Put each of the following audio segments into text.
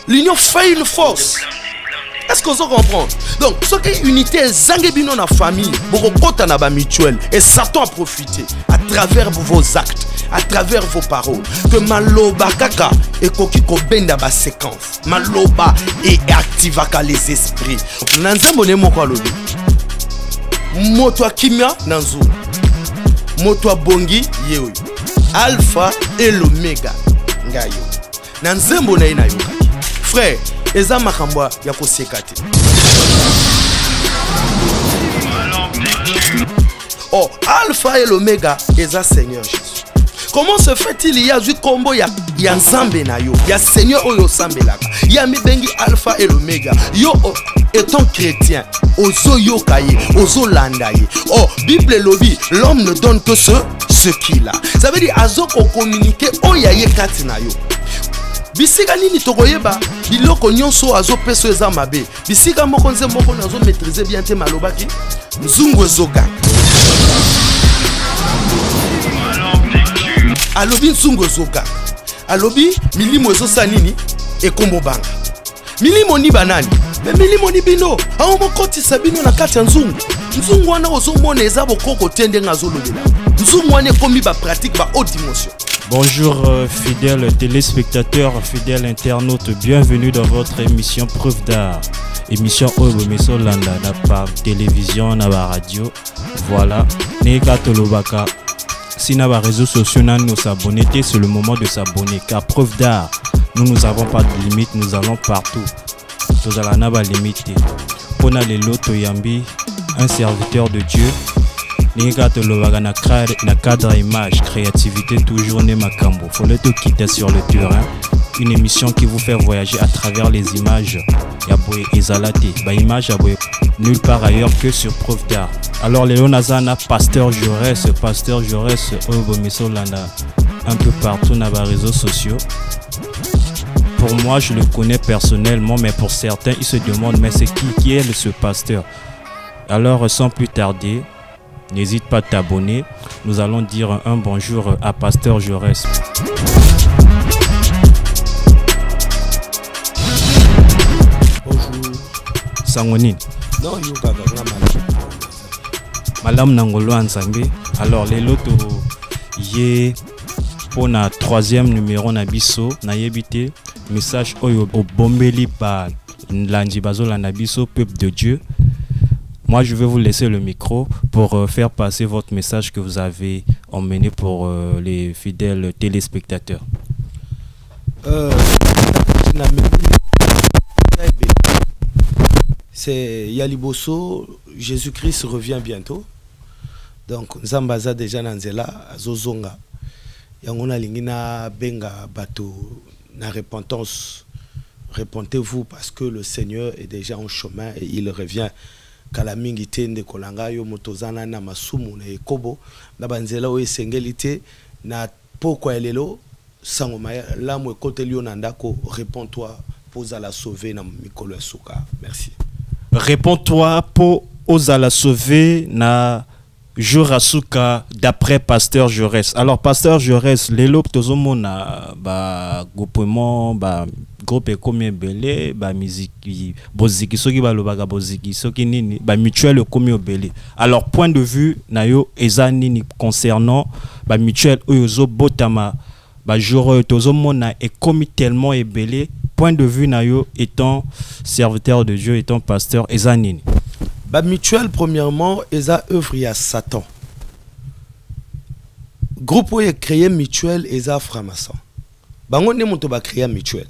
L'union fait une force. Est-ce qu'on se comprend? Donc, ce qui est unité, c'est dans la famille, beaucoup mutuel, et Satan a profité à travers vos actes, à travers vos paroles. Que maloba kaka et kokiko benda ba séquence. Maloba et activaka les esprits. Nanzemone moko alobi. Moto kimia nanzu. Moto bongi yeoyo. Alpha et l'oméga ngayo. Nanzembo na ina yoka. Frère, eza makambwa ya kosekate. Oh, Alpha et l'Oméga, eza Seigneur Jésus. Comment se fait-il? Il y a du combo, il y a Nzambe na yo, il y a Seigneur Oyo Sambelaka, il y a Mibengi Alpha et l'Oméga. Yo étant chrétien, ozo yo kaye, ozo landaye. Oh, Bible lobby, l'homme ne donne que ce qu'il a. Ça veut dire azo ko communiquer oyaye katina yo. Bisika nini tokoyeba biloko nyonso azo peso eza mabe. Bisika moko nze moko nazo maîtriser bien te malobaki nzungu ezoka. Alobi nzungu ezoka. Alobi milimo ezosa nini ekombo banga. Milimo ni banani? Mais milimo ni bino. Awo mokoti sabino na kati ya nzungu. Nzungu wana ozomona eza bokoko tende ngazolobela. Nzungu wana ekomi ba pratique ba haute dimension. Bonjour fidèles téléspectateurs, fidèles internautes, bienvenue dans votre émission Preuve d'art. Émission Oyo Meso Landa, par télévision, na ba radio. Voilà, Neka Tolobaka. Si na ba réseaux sociaux, nous s'abonner, c'est le moment de s'abonner. Car Preuve d'art, nous n'avons pas de limite, nous allons partout. Nous allons na ba limite. Pona le loto yambi, un serviteur de Dieu. Na cadre image, créativité toujours né makambo. Faut le tout quitter sur le terrain. Une émission qui vous fait voyager à travers les images. Yaboye Ezalate, ba image yaboye nulle part ailleurs que sur Preuve d'art. Alors Léon Nazana, Pasteur Jaurès, Oyobomeso Landa, un peu partout dans les réseaux sociaux. Pour moi, je le connais personnellement, mais pour certains, ils se demandent mais c'est qui est ce pasteur? Alors sans plus tarder, n'hésite pas à t'abonner. Nous allons dire un bonjour à Pasteur Jaurès. Bonjour. Sangonine. Non, Madame Nangolo Ansambe. Alors, les lotos, yé pour na troisième numéro na biso na yebité message oyo au bombeli par l'anjibazo la nabiso peuple de Dieu. Moi, je vais vous laisser le micro pour faire passer votre message que vous avez emmené pour les fidèles téléspectateurs. C'est Yaliboso, Jésus-Christ revient bientôt. Donc, Zambaza déjà Nanzela, Zozonga. Yangona Lingina Benga Bato, na repentance. Repentez-vous parce que le Seigneur est déjà en chemin et il revient. Kalamingi tende kolanga yo motozana na masumu na ekobo na banzela o esengelite na pokwa elelo sangoma la mo ekoteli yo na ndako. Réponds-toi pour la sauver na mikolo ya suka. Merci. Réponds-toi pour la sauver na Jurasuka d'après Pasteur Jaurès. Alors Pasteur Jaurès, les lobes tozomona ba gopement ba groupe comme belé ba musique boziki soki ba lobaka boziki soki nini ba mutuel comme belé. Alors point de vue na yo eza nini concernant ba mutuel oyozo botama ba jour tozomona et comme tellement belé. Point de vue na yo étant serviteur de Dieu, étant pasteur eza nini. Ba mutuel premièrement eza œuvre à Satan. Groupe où est créé mutuel eza franc-maçon. Bango ne monto ba créer mutuel.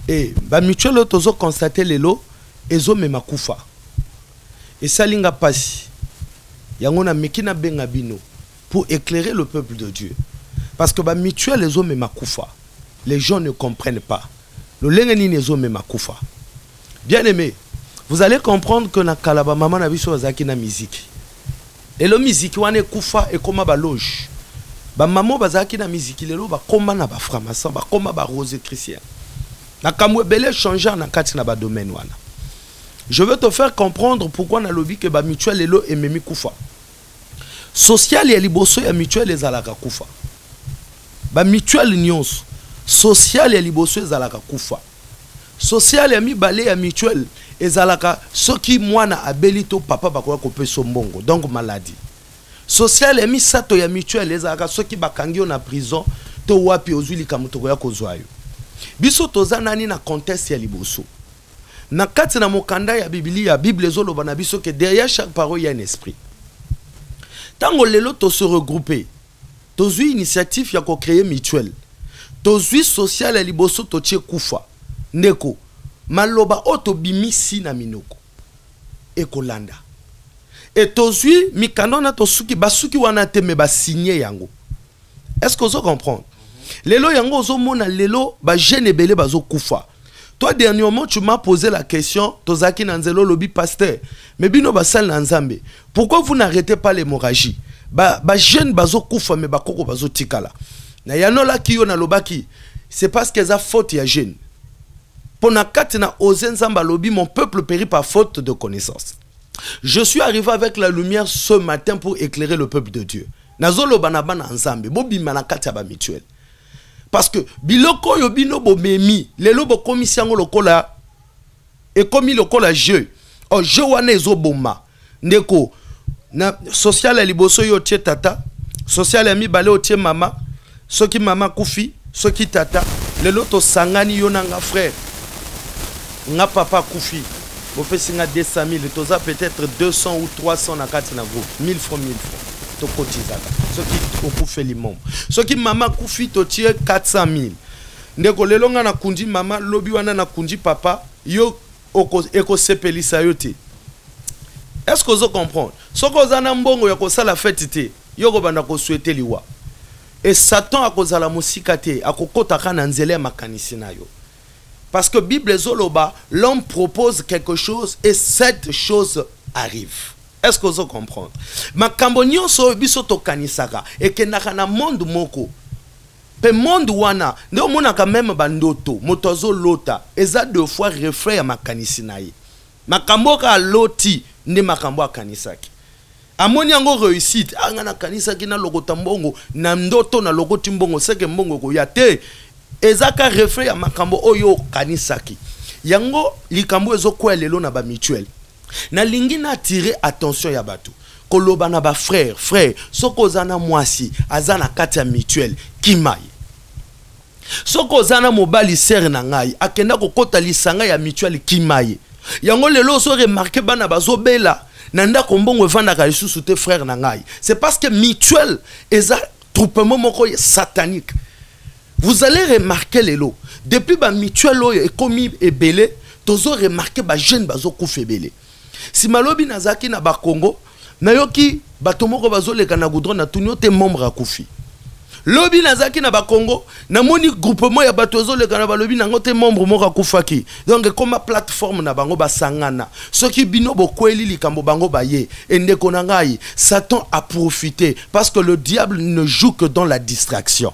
Et ba mutuel tozo constater lelo ezo mema kufa. Et salinga pasi. Yango na mekina benga bino pour éclairer le peuple de Dieu. Parce que ba mutuel ezo mema kufa. Les gens ne comprennent pas. Le lengeni ezo mema kufa. Bien aimé, vous allez comprendre que na kalaba maman na biso azaki na musique. lelo musique wana ekufa ekoma ba loge ba mamo bazaki na musique lelo ba koma na ba franc-maçon ba koma ba rose chrétien na kamwe belé changer na kati na ba domaine wana. Je veux te faire comprendre pourquoi na lobby que ba mutuelle lelo ememi kufa social ya liboso ya mutuelle ezalaka kufa ba mutuelle nyonso social ya liboso ezalaka kufa social ya mibale ya mutuelle ezalaka soki mwana abelito papa bakoya kopesa mbongo donc maladie. Social ya misato ya mutuelle ezalaka soki bakangio na prison to wapi ozwili kamuto ya kozwa yo. Biso toza nani na contexte ya liboso. Na kati na mokanda ya Biblia, Bible ezoloba na biso que derrière chaque parole il y a un esprit. Tango lelo to se regrouper. Tozui initiative ya ko créer mutuelle. Tozui social ya liboso to tie kufa. Ndeko maloba oto bimisi na minoko ekolanda et tozui mikandona tosuki basuki wana te me ba signer yango. Est-ce que vous comprenez? Lelo yango ozo mona lelo ba jeune ebele bazo kufa. Toi dernièrement tu m'as posé la question tozaki na nzelo lobi pasteur mais bino basal na nzambe pourquoi vous n'arrêtez pas l'hémorragie ba jeune bazo kufa me bakoko bazo tikala na yanola kiyo na lobaki c'est parce que za faute ya jeune. Mon peuple périt par faute de connaissance. Je suis arrivé avec la lumière ce matin pour éclairer le peuple de Dieu. Parce que biloko yobino bo memi lelo bo komisiango lokola et komi lokola jeu o jeu wana ezoboma ndeko na social ya liboso yo tie tata social ya mibale o tie mama soki mama kufi soki tata lelo to sangani yo nanga frère nga papa koufi bopesi nga 200 000 toza peut-être 200 ou 300 na kati na groupe 1000 francs to kotizaka soki okufe limom soki mama koufi to tie 400 000 ndeko lelo nga na kundi mama lobi wana na kundi papa yo eko sepelisa yo te. Est-ce que vous comprenez? Soko zana mbongo ya kosala fête te yo ko banda ko souhaiter liwa et Satan akozala musika te akokota kana nzele makanisi na yo. Parce que Bible Zoloba, l'homme propose quelque chose et cette chose arrive. Est-ce que vous comprenez? Ma kambonyo so bisoto kanisaka et que na monde moko. Pe monde wana, ne mona ka même bandoto, motozo lota, eza deux fois refrain ya makanisi na ye. Makambo ka loti ne makambo kanisaki. Amoni yango réussite, anga na kanisaki na logota mbongo, na ndoto na logoti mbongo seke mbongo ko yate. Ezaka refrain ya makambo oyo kanisaki. Yango likambo ezokwa lelo na ba mutuelle. Na lingi na attirer attention ya bato. Koloba na ba frère, soko zana mwasi azana kati ya mutuelle kimai. Soko zana mobali ser na ngai akenda kokota lisanga ya mutuelle kimai. Yango lelo so remarquer bana bazobela nanda kombongo evanda ka lisusu te frère na ngai. C'est parce que mutuelle eza troupement moko satanique. Vous allez remarquer les lots. Depuis ba mutuelle et commis et belé, tozo remarquer ba jeune bazo koufé belé. Si malobi nazaki na ba Congo, nayoki batomoko bazo le kana goudron na tunyo te membre akoufi. Lobi nazaki na ba Congo, na moni groupement ya batozo le kana balobi na ngote membre moko akufaki. Donc comme plateforme na bango ba sangana. Soki bino bokweli likambo bango baye, ende konangai, Satan a profité parce que le diable ne joue que dans la distraction.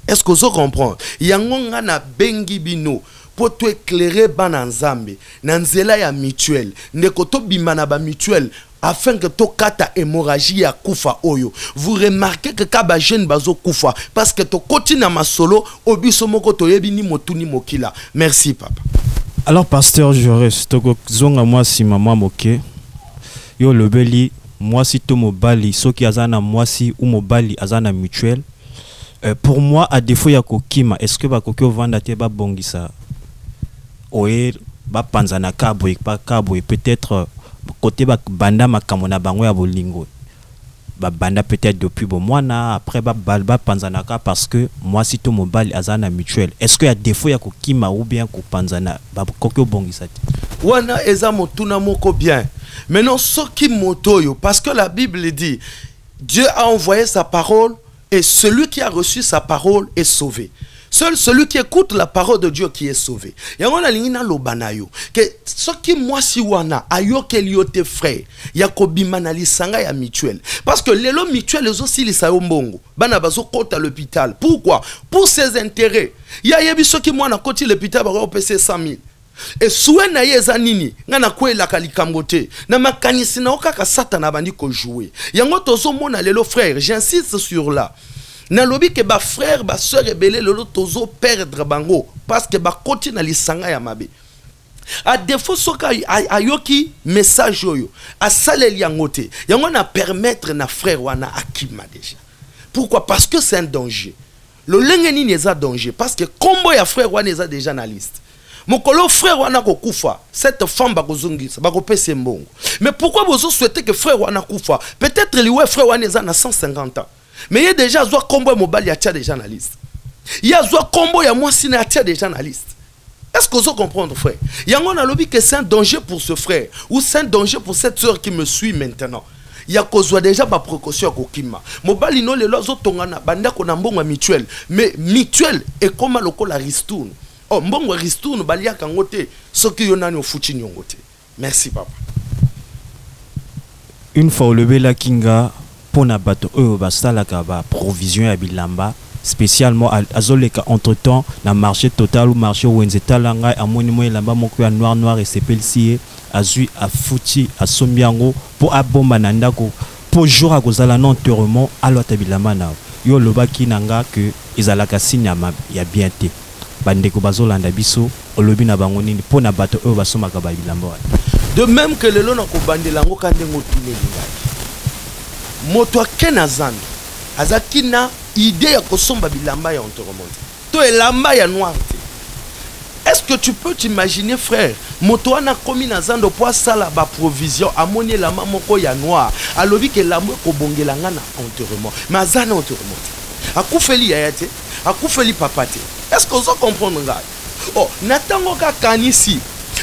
Est-ce que vous comprenez? Yangonga na bengi bino pour te éclairer ban nzambe na nzela ya mutuelle ndeko to bimana ba mutuelle afin que to kata hémorragie ya kufa oyo. Vous remarquez que kaba jeune bazo kufa parce que to koti na masolo obiso moko to yebi ni motuni mokila. Merci papa. Alors pasteur Jaurès toko zonga moi si maman moké yo lobeli moi si to mobali soki azana moi si ou mobali azana mutuelle. Pour moi, à défaut ya kokima, est-ce que bakoko vanda te ba bongisa? Oye, ba panzana kabo et pas kabo et peut-être côté ba banda makamona bango ya bolingo. Ba banda peut-être depuis bon mois na après ba panzana ka parce que moi si to mobile azana mutuel. Est-ce que à défaut ya kokima ou bien ko panzana ba kokoko bongisa te? Wana eza motuna moko bien. Maintenant soki motoyo parce que la Bible dit Dieu a envoyé sa parole et celui qui a reçu sa parole est sauvé. Seul celui qui écoute la parole de Dieu qui est sauvé. Yango na lingina lobanayo que ce qui moi si wana ayo keliote frère yakobima na lisanga ya mutuelle parce que lelo mutuelle les aussi li sayo mbongo bana bazo kota l'hôpital. Pourquoi? Pour ses intérêts. Ya yebi ce qui moi na koti l'hôpital ba PC 100,000. Et soué na yeza nini nga na kwela kalikambote na makanisi na okaka satana bandi ko jouer. Yango tozo mona lelo frère, j'insiste sur là. Nalobi ke ba frère ba sœur rebelle lolo tozo perdre bango parce que ba koti na lisanga ya mabe. A défaut soka ayoki message oyo a saleli yangote yango na permettre na frère wana akima déjà. Pourquoi? Parce que c'est un danger. Le lengeni neza danger parce que combo ya frère wana eza déjà na liste. Mokolo frère wana ko kufa cette femme ba kozongisa ba ko pese mbongo. Mais pourquoi vous souhaitez que frère wana kufa? Peut-être liwe frère wana eza na 150 ans. Mais il y a déjà un combo mobile, il y a déjà dans la liste. Il y a un combo, il y a moins si il y a déjà dans la liste. Est-ce que vous comprenez, frère? Il y a un lobby que c'est un danger pour ce frère ou c'est un danger pour cette soeur qui me suit maintenant. Il y a déjà ma précaution au Kima. Mobile non les autres tongana banda qu'on a bon mutuel, mais mutuel est comme le col ristourne. Oh bon ristourne balia kangote ce qui y en a au fouti nyongote. Merci papa. Une fois au levé la kinga. Pour na bato basalaka ba provision ya bilamba spécialement azoleka entre temps na marché total ou marché wenzeta langa amoni mo elamba moko ya noir et sepelsi azui a futi a sombiango pour abomba na ndako pour jour akozala na enterrement alota bilamba na yo lobaki nanga que ezalaka signe ya bien te bandeko bazolanda biso olobi na bango nini pour na bato basomaka ba bilamba. De même que le lona ko bandelango kande ngotuneli moto kenazan azakina idée ya kosomba bilamba ya enterrement to elamba ya noir. Est-ce que tu peux t'imaginer frère moto wana komi nazando po sala ba provision amoni elamba moko ya noir alobi ke lambo ko bongelanga na enterrement mazana enterrement akufeli yayate akufeli papate. Est-ce que vous comprenez là? Oh natango ka kanisi.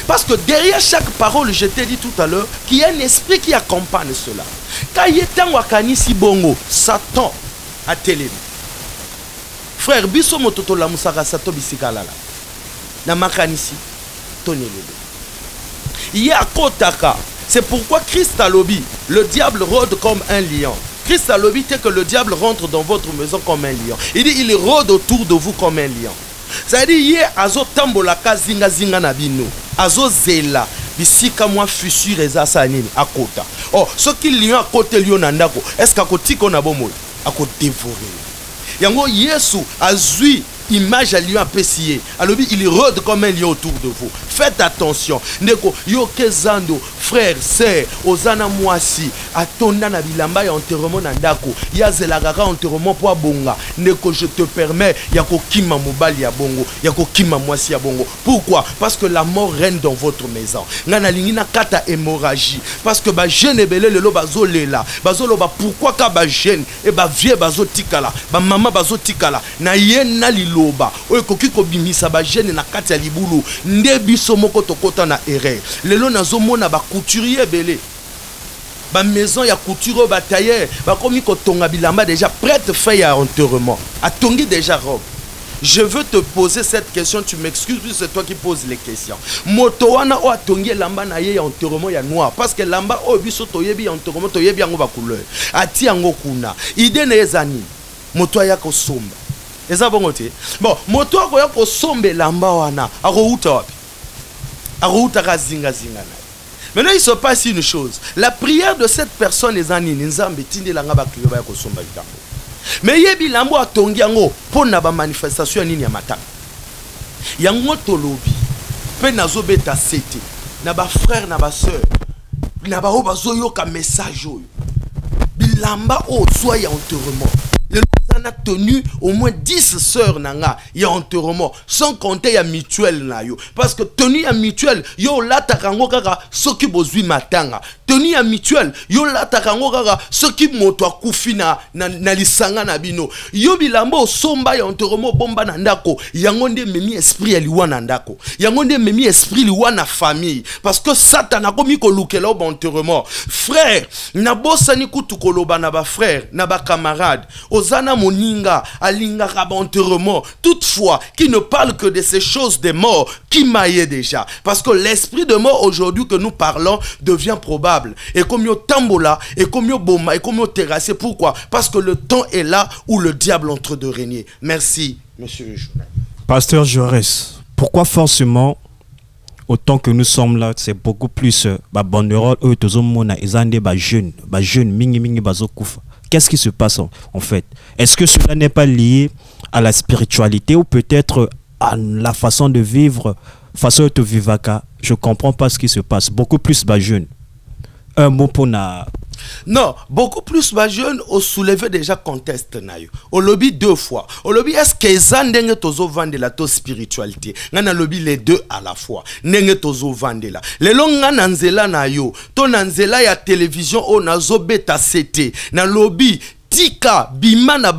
Parce que derrière chaque parole, je t'ai dit tout à l'heure, qu'il y a un esprit qui accompagne cela. Quand il est en wakani si bongo, Satan a télé. Frère, biso mototo la musaka sato bisikala la. Na makanisi, tonelele. Il y a kotaka. C'est pourquoi Christ a lobby. Le diable rôde comme un lion. Christ a lobby que le diable rentre dans votre maison comme un lion. Il dit, il rôde autour de vous comme un lion. C'est-à-dire, hier, azo tambola ka zinga zinga na bino. Azo zela. Bisika moi fissure eza sanini akota. Oh, ce qui lion à côté lion nandako. Est-ce qu'à côté qu'on a bon mot? À côté dévoré. Yango Yesu azui image à lion apprécié. Alors il rôde comme un lion autour de vous. Faites attention. Ndeko yo kezando frère, sœur, ozana mwasi atonda na bilamba ya enterrement na ndako. Ya zelagaka enterrement po bonga. Ndeko je te permets ya kokima mobali ya bongo, ya kokima mwasi ya bongo. Pourquoi? Parce que la mort règne dans votre maison. Ngana lingina kata hémorragie parce que ba jeune ebele lelo bazolela. Bazoloba pourquoi ka ba jeune et ba vieux bazotikala, ba maman bazotikala na yena liloba. Oyo koki ko bimisa ba jeune na kati ya libulu. Nde biso moko tokota na erreur. Lelo nazomona ba couturier belé. Ba maison ya couture ba tailleur, ba komi ko tonga bilamba déjà prête fait ya enterrement. Atongi déjà robe. Je veux te poser cette question, tu m'excuses, c'est toi qui poses les questions. Moto wana o atongi lamba na ye ya enterrement ya noir parce que lamba o biso toyebi enterrement toyebi yango ba couleur. Ati yango kuna. Ide na ezani. Moto ya ko somba. Eza bongo te. Bon, moto ya ko sombe lamba wana. Akouta wapi? Akouta ka zinga zinga na. Maintenant, il se passe une chose. La prière de cette personne est en Nzambe tinde langa ba kliyo ba ko somba likambo. Mais yebi lambo atongi yango pour na ba manifestation nini ya matanga. Yango tolobi pe nazo beta sete na ba frère na ba sœur na ba o bazo yoka message oyo. Bilamba o soit ya enterrement. Le on a tenu au moins 10 sœurs nanga ya enterrement sans compter ya mutuelle na yo parce que tenu ya mutuelle yo la takango kaka soki bozui matanga tenue à mutuelle yo lataka ngo kaka soki moto akufi na lisanga na bino yo bilamba somba ya enterrement bomba na ndako yango nde memi esprit ya liwa na ndako yango nde memi esprit liwa na famille parce que Satan a komi ko lukela au enterrement frère na bosani kutu koloba na ba frère na ba camarade ozana moninga alinga ka enterrement toutefois qui ne parle que de ces choses des morts qui maillent déjà parce que l'esprit de mort aujourd'hui que nous parlons devient probable et comme yo tambola et comme yo boma et comme yo terrassé. Pourquoi? Parce que le temps est là où le diable entre de régner. Merci monsieur le journal. Pasteur Jaurès, pourquoi forcément autant que nous sommes là c'est beaucoup plus banderole eux tozomona ezande jeune mingi bazokufa. Qu'est-ce qui se passe en fait? Est-ce que cela n'est pas lié à la spiritualité ou peut-être à la façon de vivre, façon de vivre? Je comprends pas ce qui se passe. Beaucoup plus jeunes. Un mot pour na. Non, beaucoup plus jeunes au soulevé déjà conteste nayo. Au lobby 2 fois. Au lobby est-ce que zandenge tozo vande la to spiritualité. Ngana lobby les deux à la fois. Nenge tozo vande la. Le long ngana nzela nayo. To nzela ya télévision o nazo beta CT. Na lobby tika bima na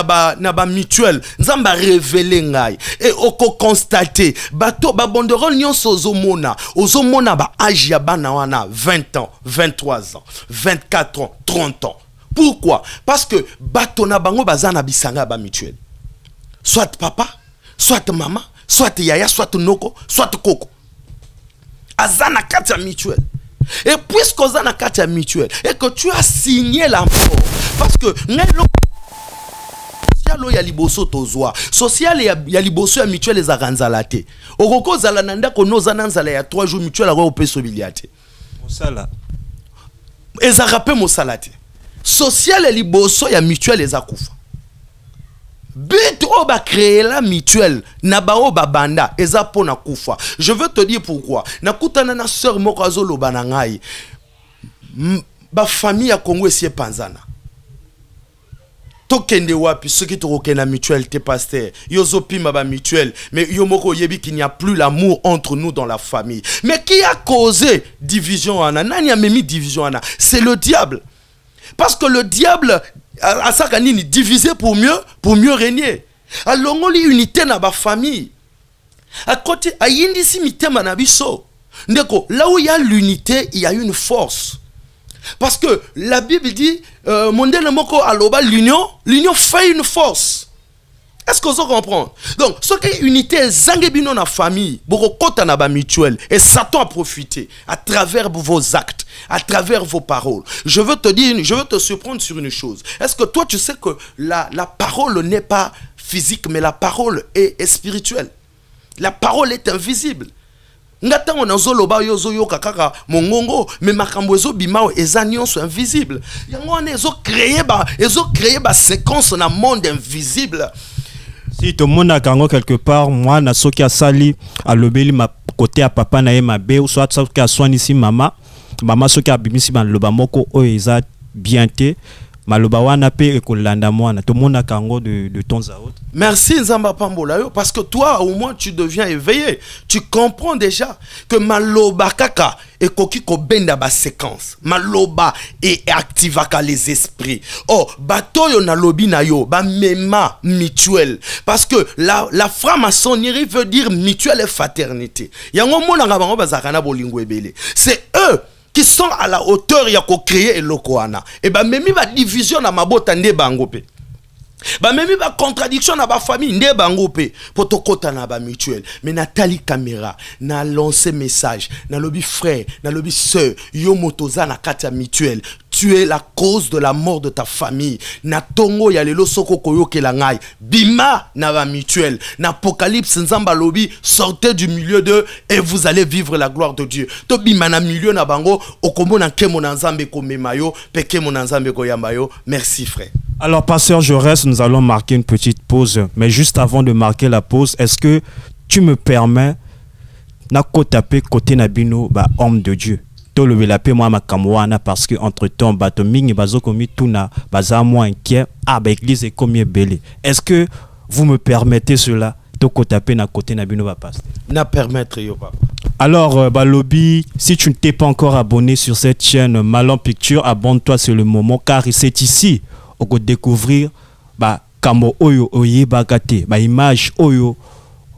ba mutuel nzamba révéler ngai et oko constater bato ba banderole nyonso ozomona ba âge ya bana wana 20 ans 23 ans 24 ans 30 ans. Pourquoi? Parce que bato na bango bazana bisanga ba mutuel, soit papa soit maman soit yaya soit noko soit koko azana kati ya mutuel. Et puisque ozana kati ya mutuel et que tu as signé la mort parce que social ya liboso tozwa social ya liboso ya mutuelle za ranzalate okoko zala nanda ko nozana nzala ya 3 jours mutuelle a opeso biliate mosala eza rapé mosalate social ya liboso ya mutuelle za kufa but o ba créer la mutuelle na ba o ba banda eza pona kufa. Je veux te dire pourquoi nakutana na sœur moko azoloba na ngai ba famille ya Congo esi panzana tokende wapi ceux qui tokende na mutuelle te pasteur yozo pima ba mutuelle mais yomoko yebi qu'il n'y a plus l'amour entre nous dans la famille. Mais qui a causé division ana nani a memi division ana? C'est le diable. Parce que le diable a sakanini divisé pour mieux régner. Alongoli unité na ba famille. À côté ayindi si mitema na biso. Ndeko là où il y a l'unité, il y a une force. Parce que la Bible dit, l'union fait une force. Est-ce que vous comprenez? Donc, ce qui est unité, zangebino na famille, beaucoup kota na ba mutuel, et Satan a profité à travers vos actes, à travers vos paroles. Je veux te dire, je veux te surprendre sur une chose. Est-ce que toi tu sais que la parole n'est pas physique, mais la parole est spirituelle? La parole est invisible. Ngata on azoloba yozo yoka kaka mongongo mais makambo ezo bimao ezanion so invisible. Yango on ezo créer ba séquence na monde invisible. Si tout le monde a kango quelque part moi na soki asali alobeli ma côté à papa na ye mabe ou soit soki aswani si mama soki abimisi ba loba moko o eza bien te maloba wana pe ekolanda mwana tout le monde a kango de temps à autre. Merci Nzamba Pambola yo parce que toi au moins tu deviens éveillé, tu comprends déjà que maloba kaka ekoki ko benda ba séquence maloba et activaka les esprits. Oh bato yo na lobi na yo ba mema mutuel parce que la franc-maçonnerie veut dire mutuelle et fraternité. Yango mona nga bango bazakana bolingo ebele. C'est eux qui sont à la hauteur ya ko créer elokoana et ba memi ba division na mabota nde bango pe ba memi ba contradiction na ba famille nde bango pe potokota na ba mutuelle. Mais Nathalie caméra na lancé message na lobi frère na lobi sœur yo motoza na kati ya mutuelle, tu es la cause de la mort de ta famille. Na tongo ya lelo soko koyoke la ngai bima na ba mutuelle na Apocalypse nzamba lobi sortez du milieu d'eux et vous allez vivre la gloire de Dieu. To bima na milieu na bango okomona kemo na nzambe ko memayo peke mo na nzambe ko yambayo. Merci frère. Alors pasteur Jaurès, nous allons marquer une petite pause, mais juste avant de marquer la pause, est-ce que tu me permets na kotape côté nabino ba homme de Dieu to le belapé moi makamwana parce que entre temps bato mingi bazo komi tuna baza moins inquiet ah ba église est combien belé. Est-ce que vous me permettez cela? toko tapé na côté na bino ba passe. Na permettre yo papa. Alors, Balobi, si tu ne t'es pas encore abonné sur cette chaîne Malon Picture, abonne-toi, c'est le moment, car c'est ici on peut découvrir Kamo Oyo Oye Bagate, image Oyo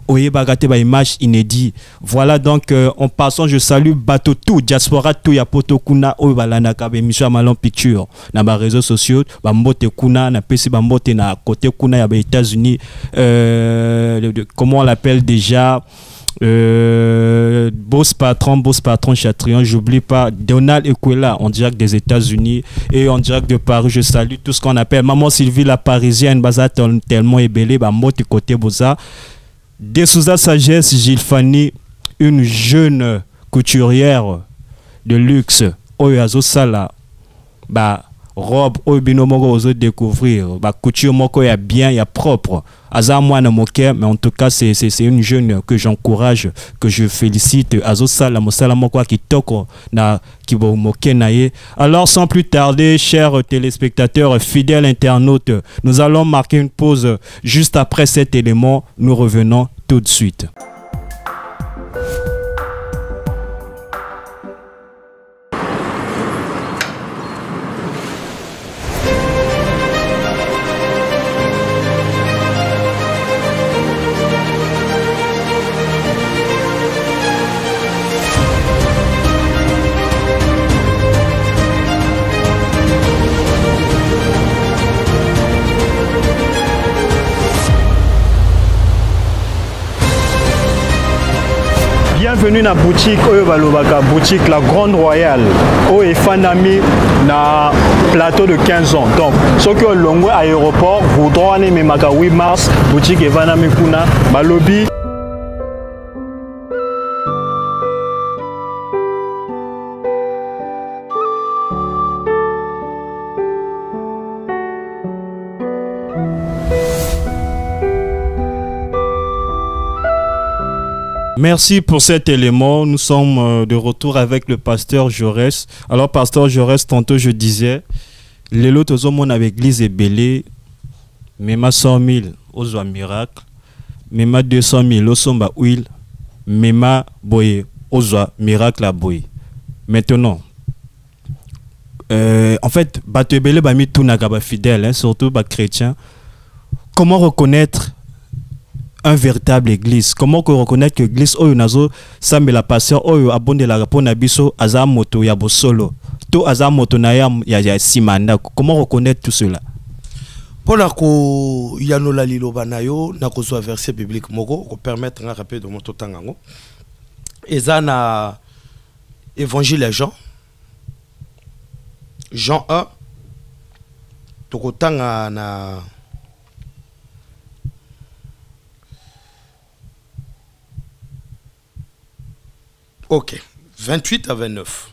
Oye Bagate, image inédite. Voilà donc, en passant, je salue Bato tout, diaspora tout, ya poto kuna Oyo Balanaka, émission Malon Picture, na ba réseaux sociaux, mbote kuna, na PC mbote na côté kuna, ya ba États-Unis, comment on l'appelle déjà? Boss patron Chatrion, j'oublie pas Donald Equela en direct des États-Unis et en direct de Paris. Je salue tout ce qu'on appelle Maman Sylvie la Parisienne, baza tellement ébélé, moti côté boza. De Souza Sagesse, Gilles Fanny, une jeune couturière de luxe, Oyazo Sala, robe oyo moko ozo découvrir couture moko ya bien ya propre aza mwana moke, mais en tout cas c'est une jeune que j'encourage, que je félicite, azo sala mosala moko kitoko na kibo moke na ye. Alors sans plus tarder, chers téléspectateurs, fidèles internautes, nous allons marquer une pause. Juste après cet élément, nous revenons tout de suite. Bienvenue dans la boutique Oyo Balobaka, boutique La Grande Royale, où est Fanami na plateau de 15 ans. Donc, ceux qui ont longue aéroport voudront aller même à 8 mars, boutique Fanami Kuna, Balobi. Merci pour cet élément. Nous sommes de retour avec le pasteur Jaurès. Alors, pasteur Jaurès, tantôt je disais, les lots mon avec l'église est belé, même 100 000 aux miracle, même 200 000 au somba huile, même boye aux miracle à boye. Maintenant, en fait, bateau belé ba mi tout nagaba fidèle, surtout ba chrétien. Comment reconnaître un véritable église? Comment reconnaître que l'église oyo nazo sambe la pasteur oyo abonde la rapona biso aza moto ya bosolo to aza moto na ya simanda? Comment reconnaître tout cela? Pona ko yanola liloba na yo na ko so verset biblique moko ko permettre un rappel de moto tangango eza na évangile à Jean 1 to ko tanga na ok, 28 à 29.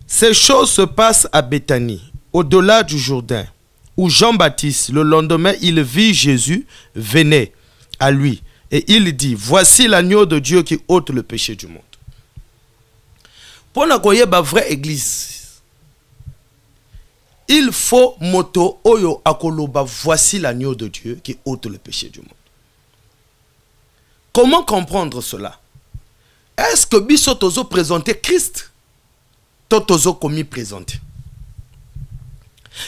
Ces choses se passent à Béthanie, au-delà du Jourdain, où Jean-Baptiste, le lendemain, il vit Jésus, venait à lui. Et il dit, voici l'agneau de Dieu qui ôte le péché du monde. Pour la vraie église, il faut moto oyo akoloba, voici l'agneau de Dieu qui ôte le péché du monde. Comment comprendre cela? Est-ce que biso tozo présenter Christ? Tozo komi présenter.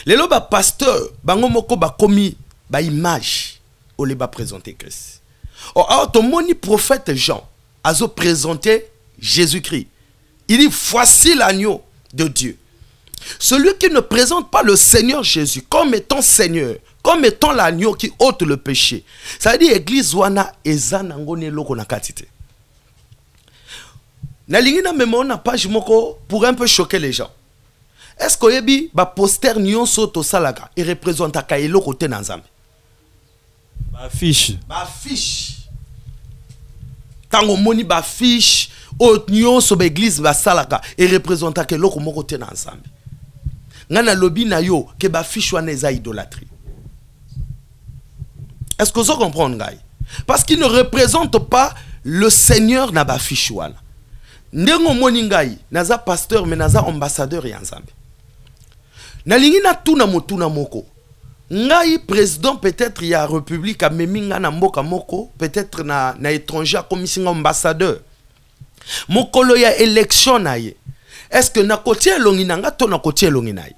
Lelo ba pasteur, bango moko ba komi ba image o le ba présenter Christ. Or to moni prophète Jean azo présenter Jésus-Christ. Il dit voici l'agneau de Dieu. Celui qui ne présente pas le Seigneur Jésus comme étant Seigneur, comme étant l'agneau qui ôte le péché. Ça veut dire église wana eza nango ne loko na katite. Nalingi na memo na page moko pour un peu choquer les gens. Est-ce que yebi ba poster nyonso to salaka et représente ka eloko te na Nzambe? Ba affiche. Ba affiche. Tango moni ba affiche o nyonso ba église ba salaka et représente ka eloko moko te na Nzambe. Ngana lobi na yo ke ba affiche wana eza idolâtrie. Est-ce que vous comprenez ngai? Parce qu'il ne représente pas le Seigneur na ba affiche wana. Ndengo moni ngai naza pasteur mais naza ambassadeur ya Nzambe. Nalingi na tuna motuna moko. ngai président peut-être ya république a meminga na mboka moko peut-être na étranger comme singa ambassadeur mokolo ya élection na ye est-ce que na kotie longi nanga to na kotie longi na ye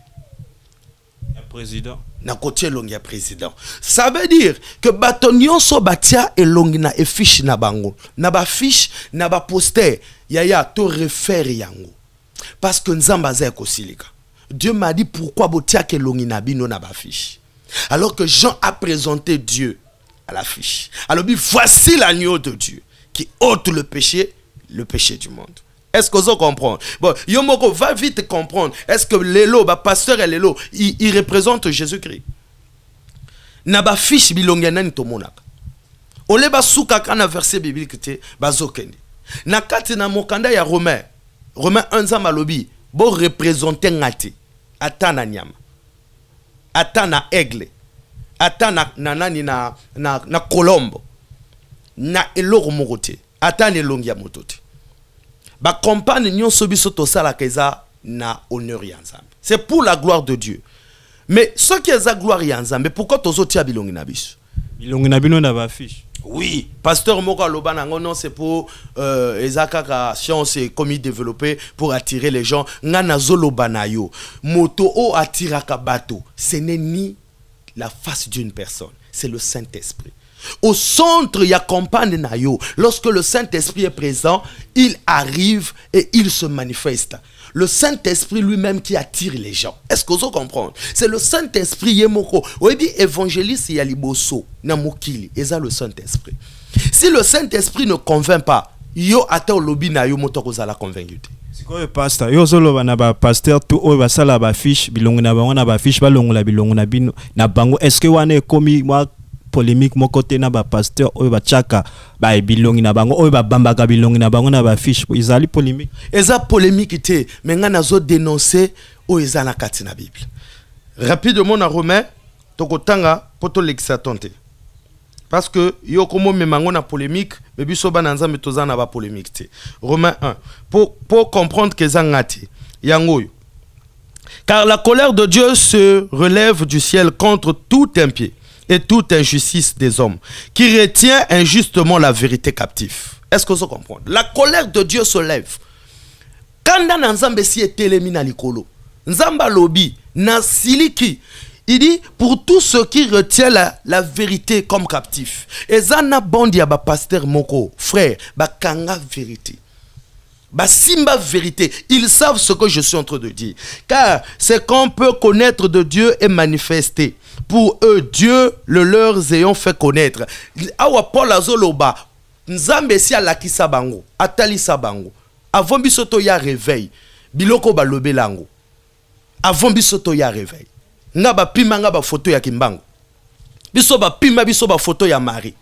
président na kotie longi ya président ça veut dire que bato nyonso batia elongi na fiche na bango na ba fiche na ba poster ya to refaire yango parce que nzamba za kosilika. Dieu m'a dit pourquoi botia ke longi na bino na ba fiche alors que Jean a présenté Dieu à la fiche. Alors voici l'agneau de Dieu qui ôte le péché du monde. Est-ce que vous comprenez? Bon, Yomoko va vite comprendre. Est-ce que l'élo, pasteur et l'élo, il représente Jésus-Christ? Naba fiche bilongena ni tomonaka. Ole ba souka kana verset biblique te bazokende. Na kati na mokanda ya Romain 1 zamalobi bo représenter ngati. Atana nyama. Atana aigle. Atana nani na colombe. Na eloko mokote. Atana elongi ya motote. Ba compagne nyonso biso tosala keza na honneur ya Nzambe. C'est pour la gloire de Dieu. Mais ce qui est la gloire ya Nzambe, pourquoi tozotia bilongi na biso? Bilongi na bino na ba fiche. Oui, pasteur Moko Aloba nango non c'est pour ezakaka science et commis développé pour attirer les gens. Ngana zoloba na yo. Moto o atiraka bato. Ce n'est ni la face d'une personne, c'est le Saint-Esprit. Au centre, il y a campagne na yo. Lorsque le Saint-Esprit est présent, il arrive et il se manifeste. Le Saint-Esprit lui-même qui attire les gens. Est-ce que vous comprenez? C'est le Saint-Esprit yemoko. Oyebi évangéliste yaliboso na mokili, eza le Saint-Esprit. Si le Saint-Esprit ne convainc pas, yo ata lobi na yo motoko zala convaincu. C'est quoi le pasteur? Yo zolo na ba pasteur tout o ba sala ba fiche bilongo na bango na ba fiche ba longo la bilongo na bino na bango. Est-ce que wane komi moi polémique mon côté na ba pasteur o ba chaka ba bilongi na bango o ba bambaka bilongi na bango na ba fiche izali polémique eza polémique té mais nga nazo dénoncer o eza na kati na Bible rapidement na Romain tokotanga poto l'exatonté parce que yo komo memango na polémique mais biso ba nanza metoza na ba polémique té Romain 1 pour comprendre que eza ngati yango car la colère de Dieu se relève du ciel contre tout impie et toute injustice des hommes, qui retient injustement la vérité captive. Est-ce que vous comprenez? La colère de Dieu se lève. Quand Nzambe si est télémina likolo, Nzamba lobi, Nasiliki, il dit pour tous ceux qui retiennent la vérité comme captif. Et Zana Bondi ba pasteur Moko, frère, ba kanga vérité. Ba simba vérité, ils savent ce que je suis en train de dire. Car c'est qu'on peut connaître de Dieu et manifester. Pour eux, Dieu le leur ayant fait connaître. Awa Paul azoloba, Nzambe si alakisa bango, atalisa bango. Avant bisoto ya réveil, biloko ba lobelango. Avant bisoto ya réveil. Nga ba pima nga ba photo ya kimbango. Biso ba pima biso ba photo ya Marie.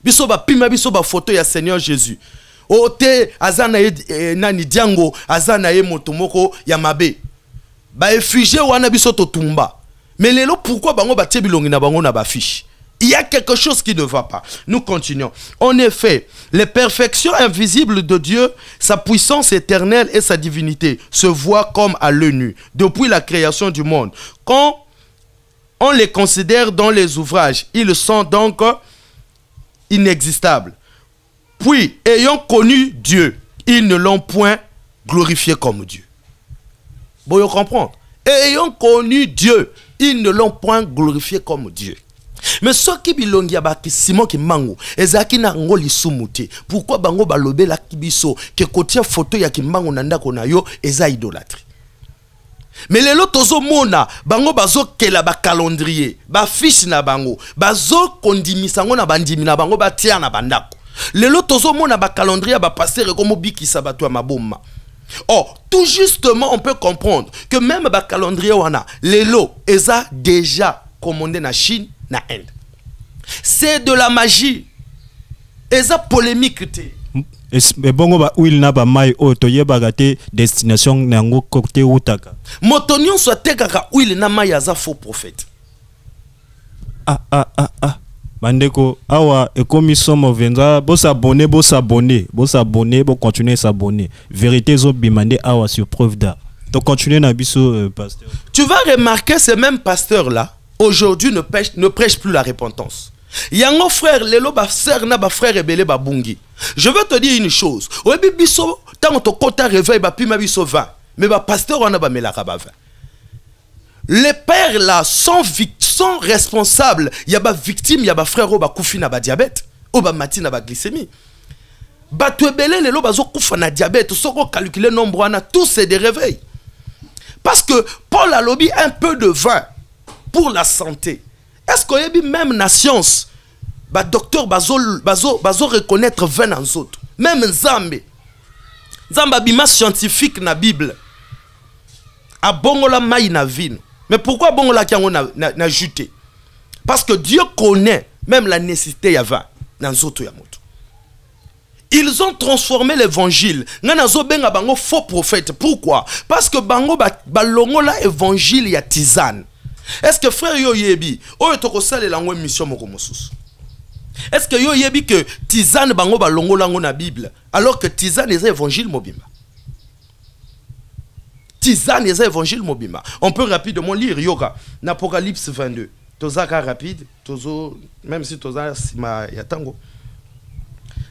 Biso ba pima biso ba photo ya Seigneur Jésus. Ote azana nani diango azana ye motomoko ya mabe. Ba effigie wana biso to tumba. Mais lelo pourquoi bango ba bilongi na bango na ba fiche? Il y a quelque chose qui ne va pas. Nous continuons. En effet, les perfections invisibles de Dieu, sa puissance éternelle et sa divinité se voient comme à l'œil nu depuis la création du monde. Quand on les considère dans les ouvrages, ils sont donc inexistables. Puis, ayant connu Dieu, ils ne l'ont point glorifié comme Dieu. Bon, vous comprenez? Ayant connu Dieu, ils ne l'ont point glorifié comme Dieu. Mais ceux qui bilongi abaki Simon ki mango, ezaki na ngoli sumuti. Pourquoi bango balobe la kibiso ke kotia photo ya kimbango nanda kona yo eza idolâtrie. Mais les lotos tozo mona bango bazo kela ba calendrier, ba fiche na bango, bazo kondimisango na bandimi na bango ba tia na bandako. Les lotos tozo mona ba calendrier ba passer comme bikisa bato ya maboma. Or, tout justement, on peut comprendre que même le calendrier wana, les lots, eza déjà commandé na Chine, na Inde. C'est de la magie. Eza polémique. Mais bon, où il n'a pas mai auto yebagate destination nango côté utaka. Motonion soit tekaka où il n'a mai aza faux prophète. Bandeko, awa, et comme ils sont mauvais, bon s'abonner, bon continuer s'abonner. Vérité, zo bimande awa sur preuve d'art. Donc continuez na biso, pasteur. Tu vas remarquer ces mêmes pasteurs là, aujourd'hui ne prêche plus la repentance. Yango frère, lelo ba sœur na ba frère ebele ba bungi. Je veux te dire une chose. Oyebi biso tant to kota réveil ba pima biso 20. Mais ba pasteur on a ba melaka ba 20. Les pères là sont responsables. Il y a ba victime, il y a ba frère ba koufi na ba diabète, o ba mati na ba glycémie. Ba to ebele lelo ba zo koufa na diabète, soko calculer nombre ana tous c'est des réveils. Parce que Paul a lobby un peu de vin pour la santé. Est-ce qu'il y a même la science, bah docteur bazo reconnaître 20 ans autres. Même Zambé. Zamba bima scientifique na Bible. A bongola maï na vin. Mais pourquoi bongola qui na juté? Parce que Dieu connaît même la nécessité ya 20 dans autres ya moto. Ils ont transformé l'évangile. Nanazo benga bango faux prophète. Pourquoi? Parce que bango balongola évangile ya tisane. Est-ce que frère yo yebi oyo tokosala lango mission moko mosusu? Est-ce que yo yebi que tisane bango balongola ngo na Bible alors que tisane est évangile mobimba? Tisane est évangile mobimba. On peut rapidement lire yoga n'Apocalypse 22. Tozaka rapide, tozo même si toza sima ya tango.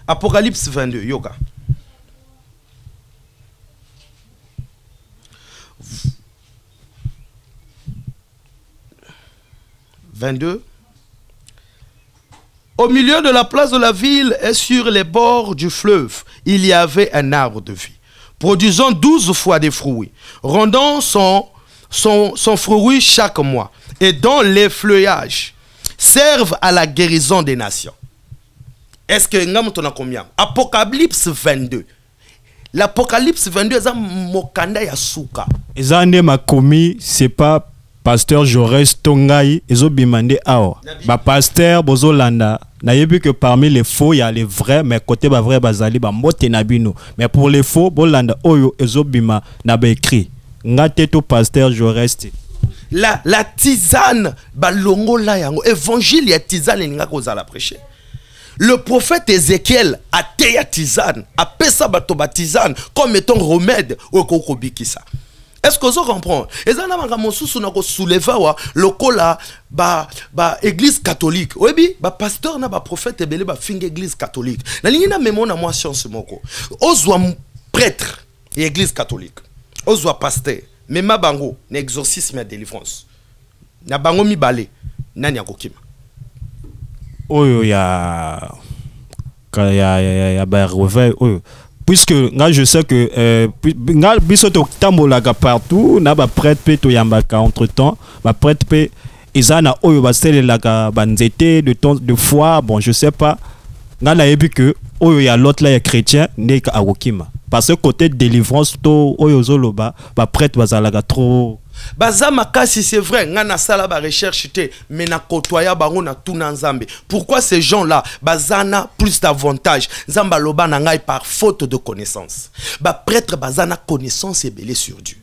Apocalypse 22, yoga. Au milieu de la place de la ville et sur les bords du fleuve, il y avait un arbre de vie, produisant 12 fois des fruits, rendant son fruit chaque mois, et dont les feuillages servent à la guérison des nations. Est-ce que nous avons combien? Apocalypse 22. L'Apocalypse 22 est un mokanda ya souka. Ezande makomi, c'est pas pasteur Jaurès Tongai, ezo bimande awa. Ba pasteur bozolanda, na yebi que parmi les faux, il y a les vrais, mais côté ba vrai bazali ba mote na bino. Mais pour les faux, bolanda oyo ezo bima na ba écrit. Ngate to pasteur Jaurès. La tisane ba longo la yango évangile ya tisane ninga kozala prêcher. Le prophète Ézéchiel a teya tisane, a pesa bato ba tisane comme étant remède au kokobikisa. Est-ce que vous comprenez? Et ça n'a pas soulevé le cola ba église catholique. Oui, ba pasteur na ba prophète ebele ba finge église catholique. Na lingina memo na moi science moko. Ozwa prêtre et église catholique. Ozwa pasteur, mema bango na exorcisme et délivrance. Na bango mi balé nani akokima. Oyo ya ba réveil oyo. Puisque là je sais que nga bisoto tambolaka partout na ba prêtre pe to yambaka entre temps ba prêtre pe ezana oyo ba selelaka banzete de foi, bon je sais pas nga na yebi que oyo ya l'autre là ya chrétien ne ka awokima parce que côté délivrance to oyo zoloba ba prêtre bazalaka trop Bazamaka, si c'est vrai, ngana sala ba recherche te, mais na kotoya bango na tout na nzambe. Pourquoi ces gens-là, bazana plus d'avantages, nzamba loba na ngai par faute de connaissance. Ba prêtre bazana connaissance et belé sur Dieu.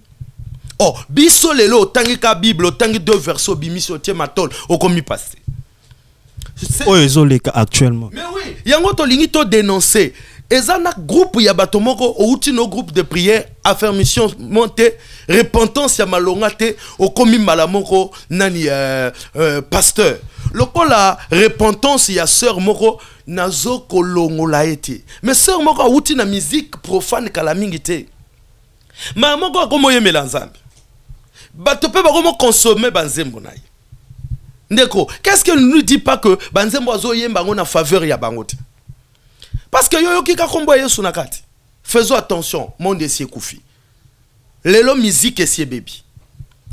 Oh, biso lelo tangi ka Bible, tangi 2 versets bimiso tie matol, o komi passé. Oh, ezoleka actuellement. Mais oui, yango to lingi to dénoncer. Ezana groupe ya batomoko outi no groupe de prière affirmation monter repentance ya malonga te okomi malamoko nani pasteur lokola repentance ya sœur moko nazo kolongola ete mais sœur moko outi na musique profane kala mingi te mamoko akomo yemela nzambe bato pe bakomo consommer banzembo naye ndeko qu'est-ce que ne nous dit pas que banzembo azo yemba ngona faveur ya bangote. Parce que yo kika kombo yesu nakati. Faisons attention, monde esi koufi. Lelo musique esi baby.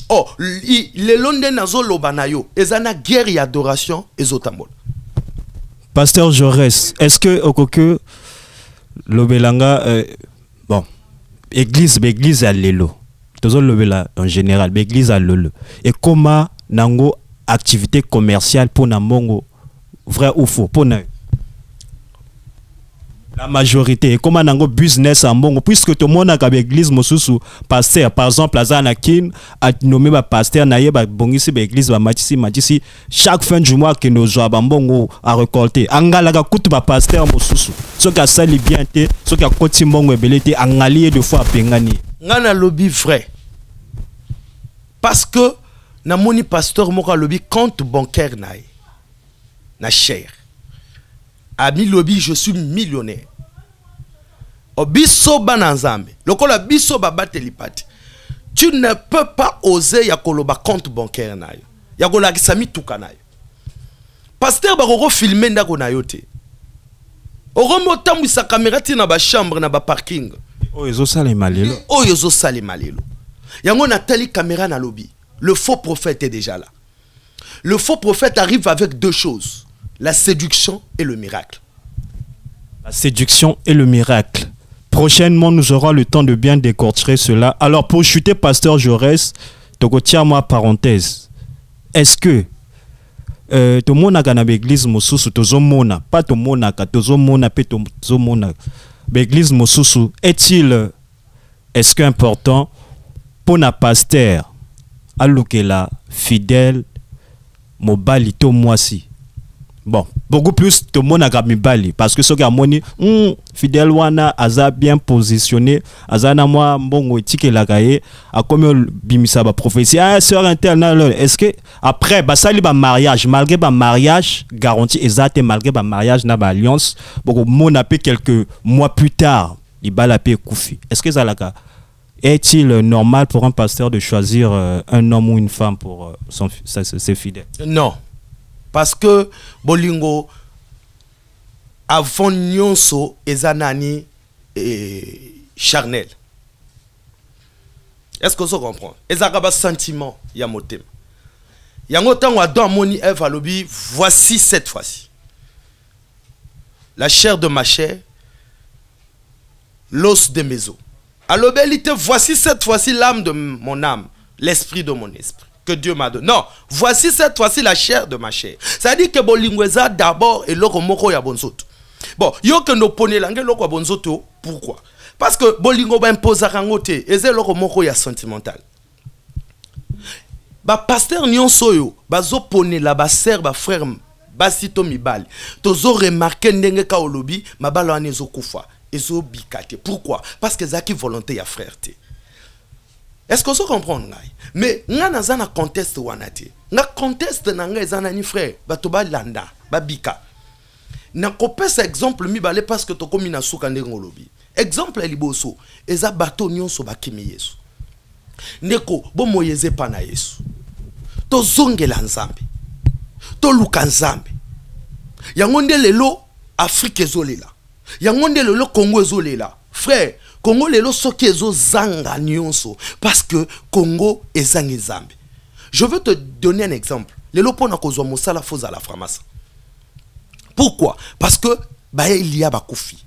Oh, lelo nde nazo lobana yo, ezana guerre et adoration ezotambol. Pasteur Jaurès, est-ce que okoke lobelanga bon, église à lelo. Tozo lobela en général, église à lelo. Et comment nango activité commerciale pour na mongo vrai ou faux pour na la majorité, comment on business en bon, puisque tout le monde a une église, pasteur, par exemple, à Zanakin, a nommé ma pasteur, naïe, bongisi, église, matisi, chaque fin du mois que nous avons bon à récolter. Angalaga coûte ma pasteur, mosusu. Ce qui a sali bien, ce qui a côté bon, belité, angali de fois à pengani. Ngana lobby vrai. Parce que na moni pasteur moko lobby compte bancaire nae na cher ami lobby je suis millionnaire obiso bananzambe lokola biso babateli pati tu ne peux pas oser ya koloba compte bancaire nayo ya kolakisa mituka nayo pasteur bakoko filmer ndako na yo te oromo tambwisa caméra ti na ba chambre na ba parking oyo salema lelo yango natali caméra na lobby. Le faux prophète est déjà là. Le faux prophète arrive avec deux choses, la séduction et le miracle. La séduction et le miracle. Prochainement, nous aurons le temps de bien décortiquer cela. Alors, pour chuter Pasteur Jaurès, tiens-moi parenthèse. Est-ce que tout le monde a une église mosusu, pas tout le monde a l'église mosusu, est-ce qu'important pour un pasteur alukela fidèle mobali to mwasi bon beaucoup plus to mona ka mibali parce que ce que moni fidèle wana aza bien positionné aza na mwa mbongo etikela kaye a comme bimisa ba prophétie ah sœur interne est-ce que après ba sali ba mariage malgré ba mariage garanti exact malgré ba mariage na ba alliance beaucoup mona pe quelques mois plus tard il bala pe koufi est-ce que ça la ka est-il normal pour un pasteur de choisir un homme ou une femme pour ses fidèles? Non. Parce que Bolingo, avant Nyonso, Ezanani et charnel. Est-ce que vous comprenez? Ezakaba sentiment, Yamotem. Yangotan Wadon Moni Eva Lobi, voici cette fois-ci. La chair de ma chair, l'os de mes os. Alors, bélité, voici cette fois-ci l'âme de mon âme, l'esprit de mon esprit, que Dieu m'a donné. Non, voici cette fois-ci la chair de ma chair. Ça dit que Bolingweza d'abord et l'autre moko ya bonzoto. Bon, yo que no pone langue l'autre bonzoto, pourquoi? Parce que Bolingo va imposer à ngote, et c'est l'autre moko ya sentimental. Ba pasteur nyonso yo, ba zo pone la ba sœur ba frère ba sito mibali. Tozo remarquer ndenge ka olobi, mabalo anezo kufa. Pourquoi? Parce que zaki volonté ya frèreté. Est-ce que vous comprenez? Mais nga nazana conteste wanate. Nga conteste nanga ezana ni frère, batoba landa, babika. Na kopesa exemple mi balé parce que to komi na suka ndengo lobi. Exemple liboso, eza bato nyonso bakimi Yesu. Ndeko bo moyeze pa na Yesu. To zongela nzambe. To luka nzambe. Yango nde lelo Afrique ezolela. Yangonde le Congo ezolela. Frère, Congo lelo soki ezo zanga nyonso parce que Congo ezangi zambe. Je veux te donner un exemple. Lelo pona kozwa mosala foza la framasa. Pourquoi? Parce que il y a bakufi.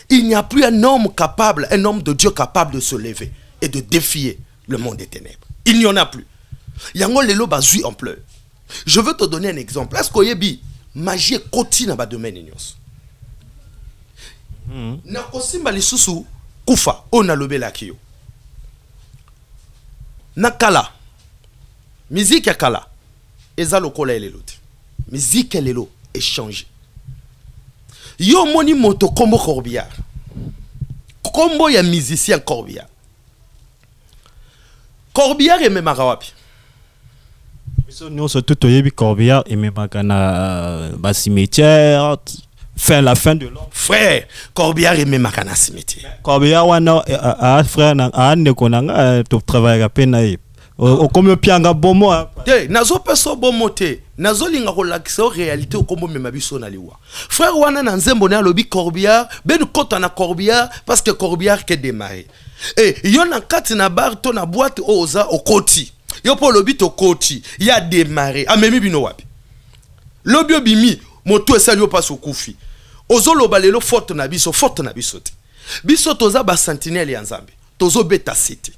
Il n'y a plus un homme capable, un homme de Dieu capable de se lever et de défier le monde des ténèbres. Il n'y en a plus. Yango lelo bazui en pleurs. Je veux te donner un exemple. Est-ce que yebi magie koti na ba domaine nyonso? Na kosimba lisusu kufa ona lobela kiyo na kala musique ya kala eza lokola elelo te musique elelo échange yo moni moto kombo Corbillard kombo ya musicien Corbillard ememaka wapi biso nyonso tout oyebi Corbillard ememaka na ba cimetière la fin de l'homme. Frère, Corbillard est même à cimetière. Corbillard, a frère, a ne konanga, tu travailles à peine. Comme le pianga bomo. Nazo peso bomo te. Nazo linga relaxer réalité au combo même abiso na liwa. Frère wana na nzembo na lobi Corbillard, ben kota na Corbillard parce que Corbillard qui démarré. Et yon na kati na bar to na boîte oza au koti. Yo po lobi to koti, ya démarré. Amemi bino wapi. Lobi obimi moto esalio pas au kufi. Ozolo balelo forte na biso te. Biso toza ba sentinelle ya Nzambe. Tozo beta cité.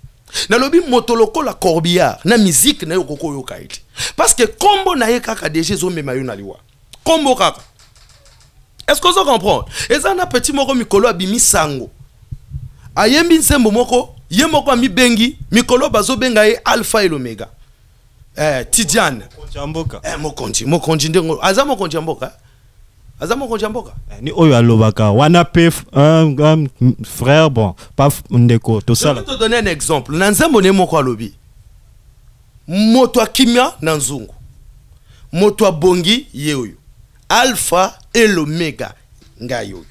Na lobi motoloko la Corbillard na musique na yo koko yo kaiti. Parce que kombo na ye kaka déjà zo mema yo na liwa. Kombo kaka. Est-ce que vous comprenez? Eza na petit moko mikolo abimi sango. Ayembi nsembo moko, ye moko ami bengi, mikolo bazo benga ye alpha et l'oméga. Tidiane. Mokonji ndengo. Aza mokonji mboka. Azamo konjamboka ni oyo alobaka wana pe un frère bon pas ndeko to ça. Je vais te donner un exemple. Nanzambo ne moko alobi. moto akimia na nzungu, moto bongi yeoyo, alpha et l'omega nga yoyo.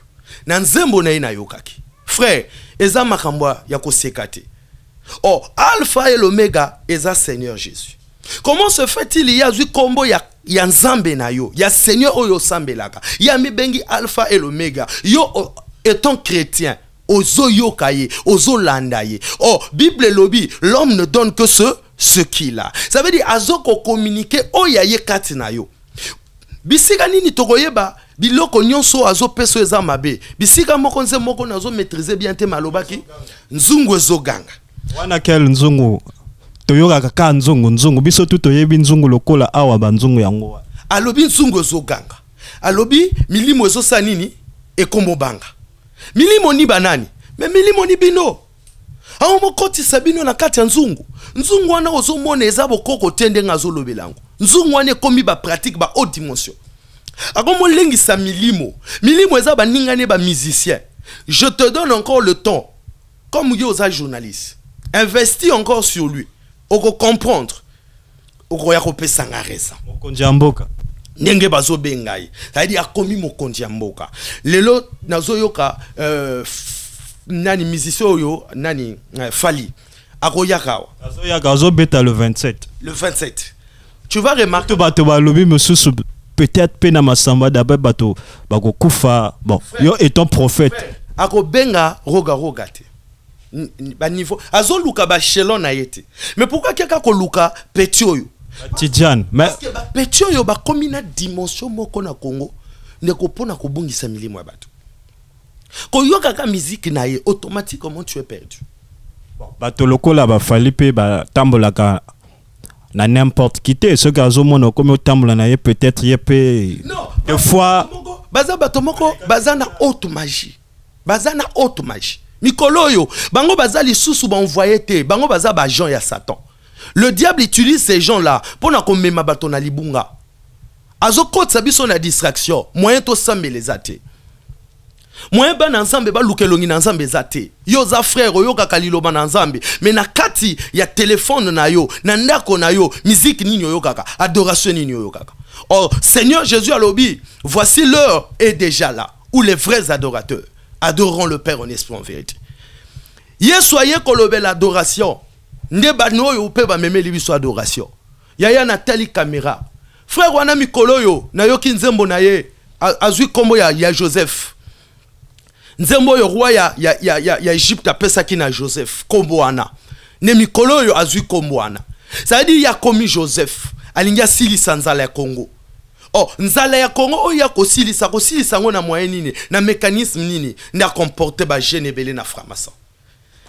Na nzembo na ina yokaki. Frère, eza makambwa ya kosekate. Oh, alpha et l'omega eza Seigneur Jésus. Comment se fait-il y a zui kombo ya nzambe na yo, ya Seigneur oyo sambelaka, ya mibengi alpha et l'omega, yo étant chrétien, ozo yokaye, ozo landaye. Oh, Bible lobby, l'homme ne donne que ce qu'il a. Ça veut dire, azo ko communiquer, oyaye kati na yo. Bisika nini tokoyeba, biloko nyonso azo peso eza mabe. Bisika moko nze moko nazo maîtriser bien te malobaki, nzungu ezo ganga. Wana kel nzungu, toyoka kaka nzungu, biso tu toyebi nzungu lokola awa ba nzungu yango. Alobi nzungu ezo ganga. Alobi milimo ezo sa nini, ekombo banga. Milimo ni banani, me milimo ni bino. Awo mokoti sabino na kati ya nzungu. Nzungu wana ozo mone eza bokoko tende ngazo lobelango. Nzungu wane komi ba pratique ba haute dimension. Akomo lengi sa milimo. Milimo eza ba ningane ba musicien. Je te donne encore le temps. Comme yo oza journaliste. Investis encore sur lui. Oko comprendre. Oko ya kopesa nga reza. Mokonzi ya mboka. Ndenge bazo bengai. C'est-à-dire akomi mokonzi ya mboka. Lelo nazo yoka nani musicien oyo nani Fali. Ako yakawa. Azo yaka azo beta le 27. Le 27. Tu vas remarquer bato ba lobi mususu peut-être pena masamba d'abord bato bako kufa bon frère, yo étant prophète ako benga roga te ba niveau azo luka ba chelon na yete mais pourquoi kaka ko luka petioyo Tidjane mais parce que ba petioyo ba komi na dimension moko na Congo ne ko pona ko bungisa milimo ya bato ko yoka ka musique na ye automatiquement tu es perdu bato lokola ba fali pe ba tambolaka na n'importe qui te ce gazo mono comme autambola na ye peut-être yepé des fois baza batomoko baza na haute magie mikolo yo bango baza lisusu ba envoyer te bango baza ba gens ya Satan. Le diable utilise ces gens là pour na komema bato na libunga azo kotsa biso na distraction moyen to sambele zate moyen ba na nzambe ba lukelongi na nzambe zate yo za frère yo kakalilo ba na nzambe mais na kati ya téléphone na yo na ndako na yo musique nini yo kaka adoration nini yo kaka. Oh Seigneur Jésus alobi voici l'heure est déjà là où les vrais adorateurs adoreront le Père en esprit en vérité. Yesoye kolobe l'adoration ndeba no yo pe ba memeli biso adoration yaya na tali caméra frère wana mikolo yo na yo kinzembo na ye azui kombo ya Joseph nzembo yo roi ya Egypte apesa ki na Joseph kombo wana ne mikolo yo azui kombo wana ça veut dire ya komi Joseph alingia silisa nzala ya Congo. Oh nzala ya Congo o ya ko silisa ngo na moyen nini na mécanisme nini na comporter ba genebele na framasa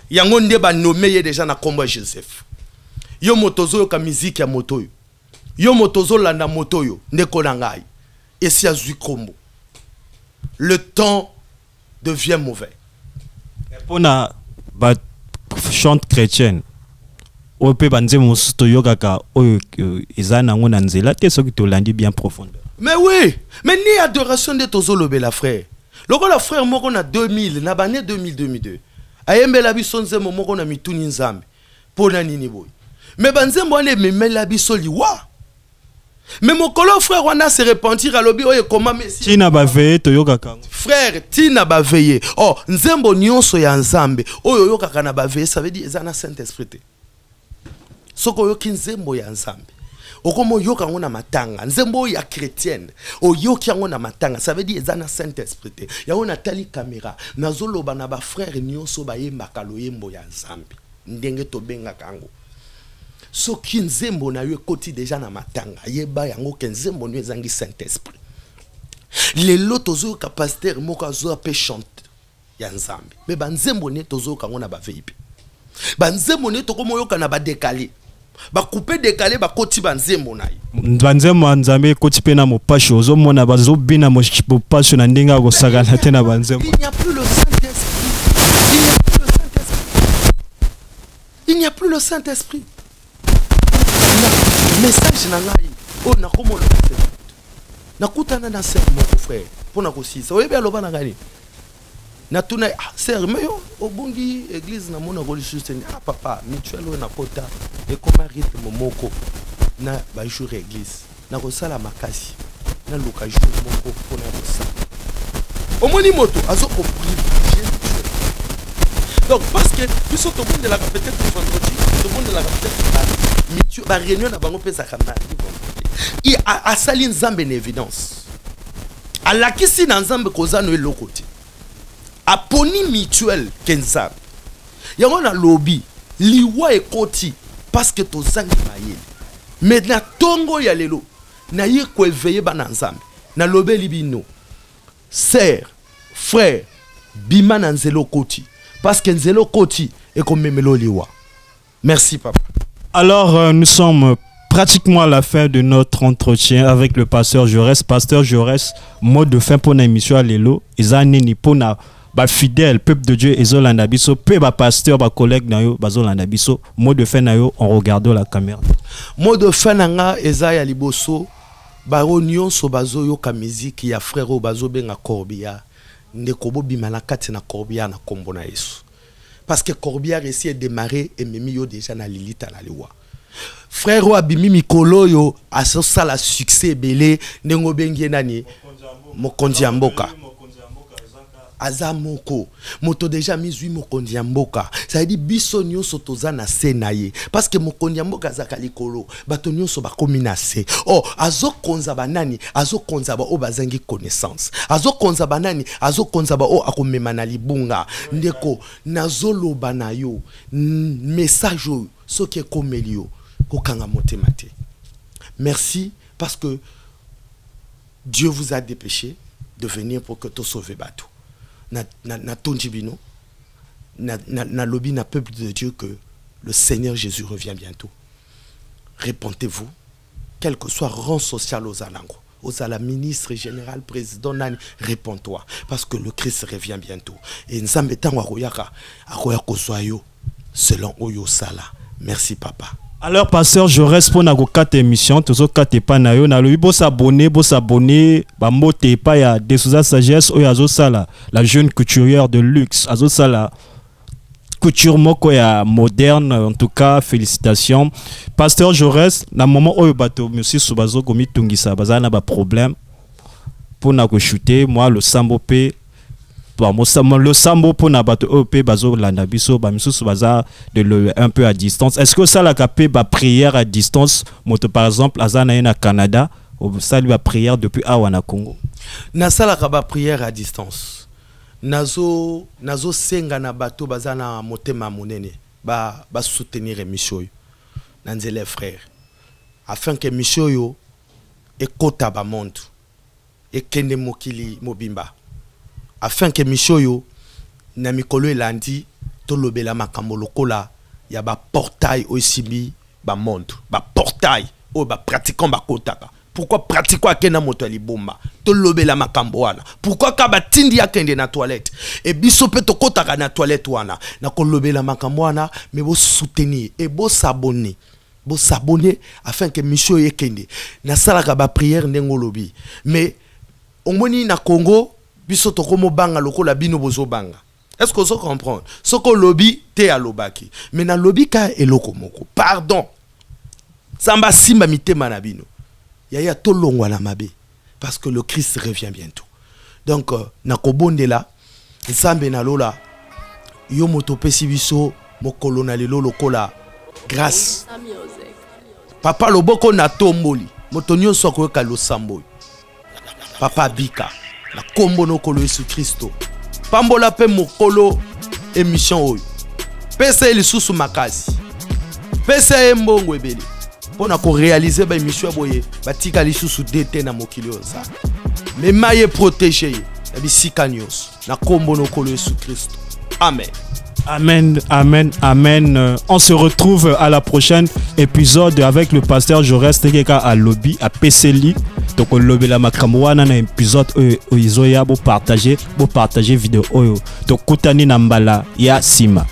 yango nde ba nommé ye déjà na kombo Joseph yo motozo yo ka musique ya moto yo motozo landa moto yo ndeko na ngai esi azui kombo. Le temps devient mauvais. Pour na ba chante chrétienne o pe banze musto yokaka o ezana ngona nzela te soki to landi bien profondeur. Mais oui, mais ni adoration de tozolobe la frère. Loko la frère moko na 2000 na bané 2002. Ayembela biso nzembo moko na mituni nzambe. Pona nini boy. Mais banzembo ane memela biso liwa. Mais mon colo frère wana se repentir à lobi oye comment messi tina ba veye to yokaka frère tina ba veye oh nzembo nyonso ya nzambe oyo yokaka na ba veye ça veut dire ezana Saint-Esprit te soko yoki nzembo ya nzambe okomo yoka ngona matanga nzembo ya chrétienne o yoki yango na matanga ça veut dire ezana Saint-Esprit te yango na tali caméra nazoloba na ba frère nyonso ba yembaka loyembo ya nzambe ndenge to benga kango. So ki nzembo na yo koti déjà na matanga yeba yango ke nzembo no ezangi Saint-Esprit lelo tozo ka pasteur moko azo pe chante ya nzambe mais ba nzembo ne tozo ka ngona ba VIP ba nzembo ne to komo yoka na ba décaler ba couper décaler ba koti ba nzembo na yo ba nzembo nzambe koti pe na mopasho ozo mona ba zo bina mopasho na ndinga ko sagana te na ba nzembo. Il n'y a plus le Saint-Esprit. Il n'y a plus le Saint-Esprit. Message na ngai o na komo le na kutana na ser mon frère pona ko sisa oyebi aloba na ngani natuna sœur mais yo obongi église na mona ko lisusu papa mutuel na kota et comme rythme moko na ba jour église na ko sala makasi na loka jour moko pona ko sa omoni moto azo ko privilégier donc parce que tout le monde de la peut-être vendredi tout le monde de la peut-être mutuel ba réunion na bango pesa kana il a sali nzambe en évidence a la kisi na nzambe kozano elokoti a poni mutuel kenzambe yango na lobby liwa ekoti parce que to zangi mayele mais na tongo ya lelo na ye ko éveiller bana nzambe na lobeli bino sœur frère bima na nzelo koti parce que nzelo koti e ko memelo liwa. Merci papa. Alors nous sommes pratiquement à la fin de notre entretien avec le pasteur Jaurès. Pasteur Jaurès, mot de fin pour l'émission à l'élo. Ils ont ni pour na ba fidèle peuple de Dieu et zolanda biso pe ba pasteur ba collègue na yo ba zolanda biso. Mot de fin na yo en regardant la caméra. Mot de fin na nga eza ya liboso ba onion so bazo yo ka musique ya frère o bazo benga Corbia ndeko bo bimala kati na Corbia na kombo na Yesu. Parce que Corbia réussi à démarrer et memi yo déjà na lilita na liwa. Frère Wabimi Mikolo yo a ça la succès belé nengo bengi nani Mokondi Mboka Azamoko moto déjà misui Mokondi Mboka ça veut dire biso nyonso toza na senaye parce que Mokondi Mboka zaka likolo bato nyonso ba kominase oh azo konza banani azo konza ba o bazangi connaissance azo konza banani azo konza ba o akomema na libunga ndeko nazolo banayo message soki komelio. Merci parce que Dieu vous a dépêché de venir pour que tu sauves bateau. Na tonjibino, na lobby na peuple de Dieu que le Seigneur Jésus revient bientôt. Répentez-vous, quel que soit rang social aux alango, aux ala ministre général président nani, réponds-toi parce que le Christ revient bientôt. Et nzambe tango akoyaka soyo selon oyo sala. Merci papa. Alors pasteur je reste pour na ko 4 émissions tozo 4 pa na yo na lobi bo s'abonner ba moté pa ya Desouza Sagesse oyo azo sala la jeune couturière de luxe azo sala couture moko ya moderne en tout cas félicitations pasteur je reste na moment oyo bato monsieur Subazo komi tungisa bazana ba problème pour na ko shooter moi le sambo pe le sambo pour nabato OP bazo landa biso ba misusu baza de un peu à distance. Est-ce que ça la capé ba prière à distance moto par exemple azana na Canada ou ça lui ba prière depuis awana Congo? Na sala ka ba prière à distance. Nazo senga na bato bazana motema monene ba soutenir émission na nzele frère afin que émission yo ekota ba monde et kende mokili mobimba. Afin que Michoyo na mikolo elandi to lobela makambo lokola ya ba portail aussi ba monde ba portail o ba pratiquant ba kotaka pourquoi pratiquer akena moto libomba to lobela makambo wana pourquoi ka batindi akende na toilette et biso pe to kotaka na toilette wana na ko lobela makambo wana mais bo soutenir et bo s'abonner afin que Michoyo ekende na sala ka ba prière ndengo lobi mais omoni na Congo biso tokomo banga lokola bino bozo banga. Est-ce que vous comprenez? Ce que lobby te a lobaki. Mais na lobby ka eloko moko. Pardon. Samba simba mitema na bino. Yaya tolongwa na mabe parce que le Christ revient bientôt. Donc na kobondela nsambe na lola yo moto pesi biso mokolo na lelo lokola grâce. Papa loboko na tomboli. Moto nyonso ko ka lo sambo. Papa bika la kombo no kolo Yesu Kristo pambola pe mokolo émission oyo pesa elisusu makasi pesa embongo ebele pona ko réaliser ba émission boye batika lisusu dete na mokili oza mais maye protéger bisika nyos na kombo no kolo Yesu Kristo. Amen. Amen, amen, amen. On se retrouve à la prochaine épisode avec le pasteur Jaurès Tegeka à lobby à PCLI. Donc on lobby la makamwana na épisode izoya bo partager vidéo oyo. Donc kutani nambala ya sima.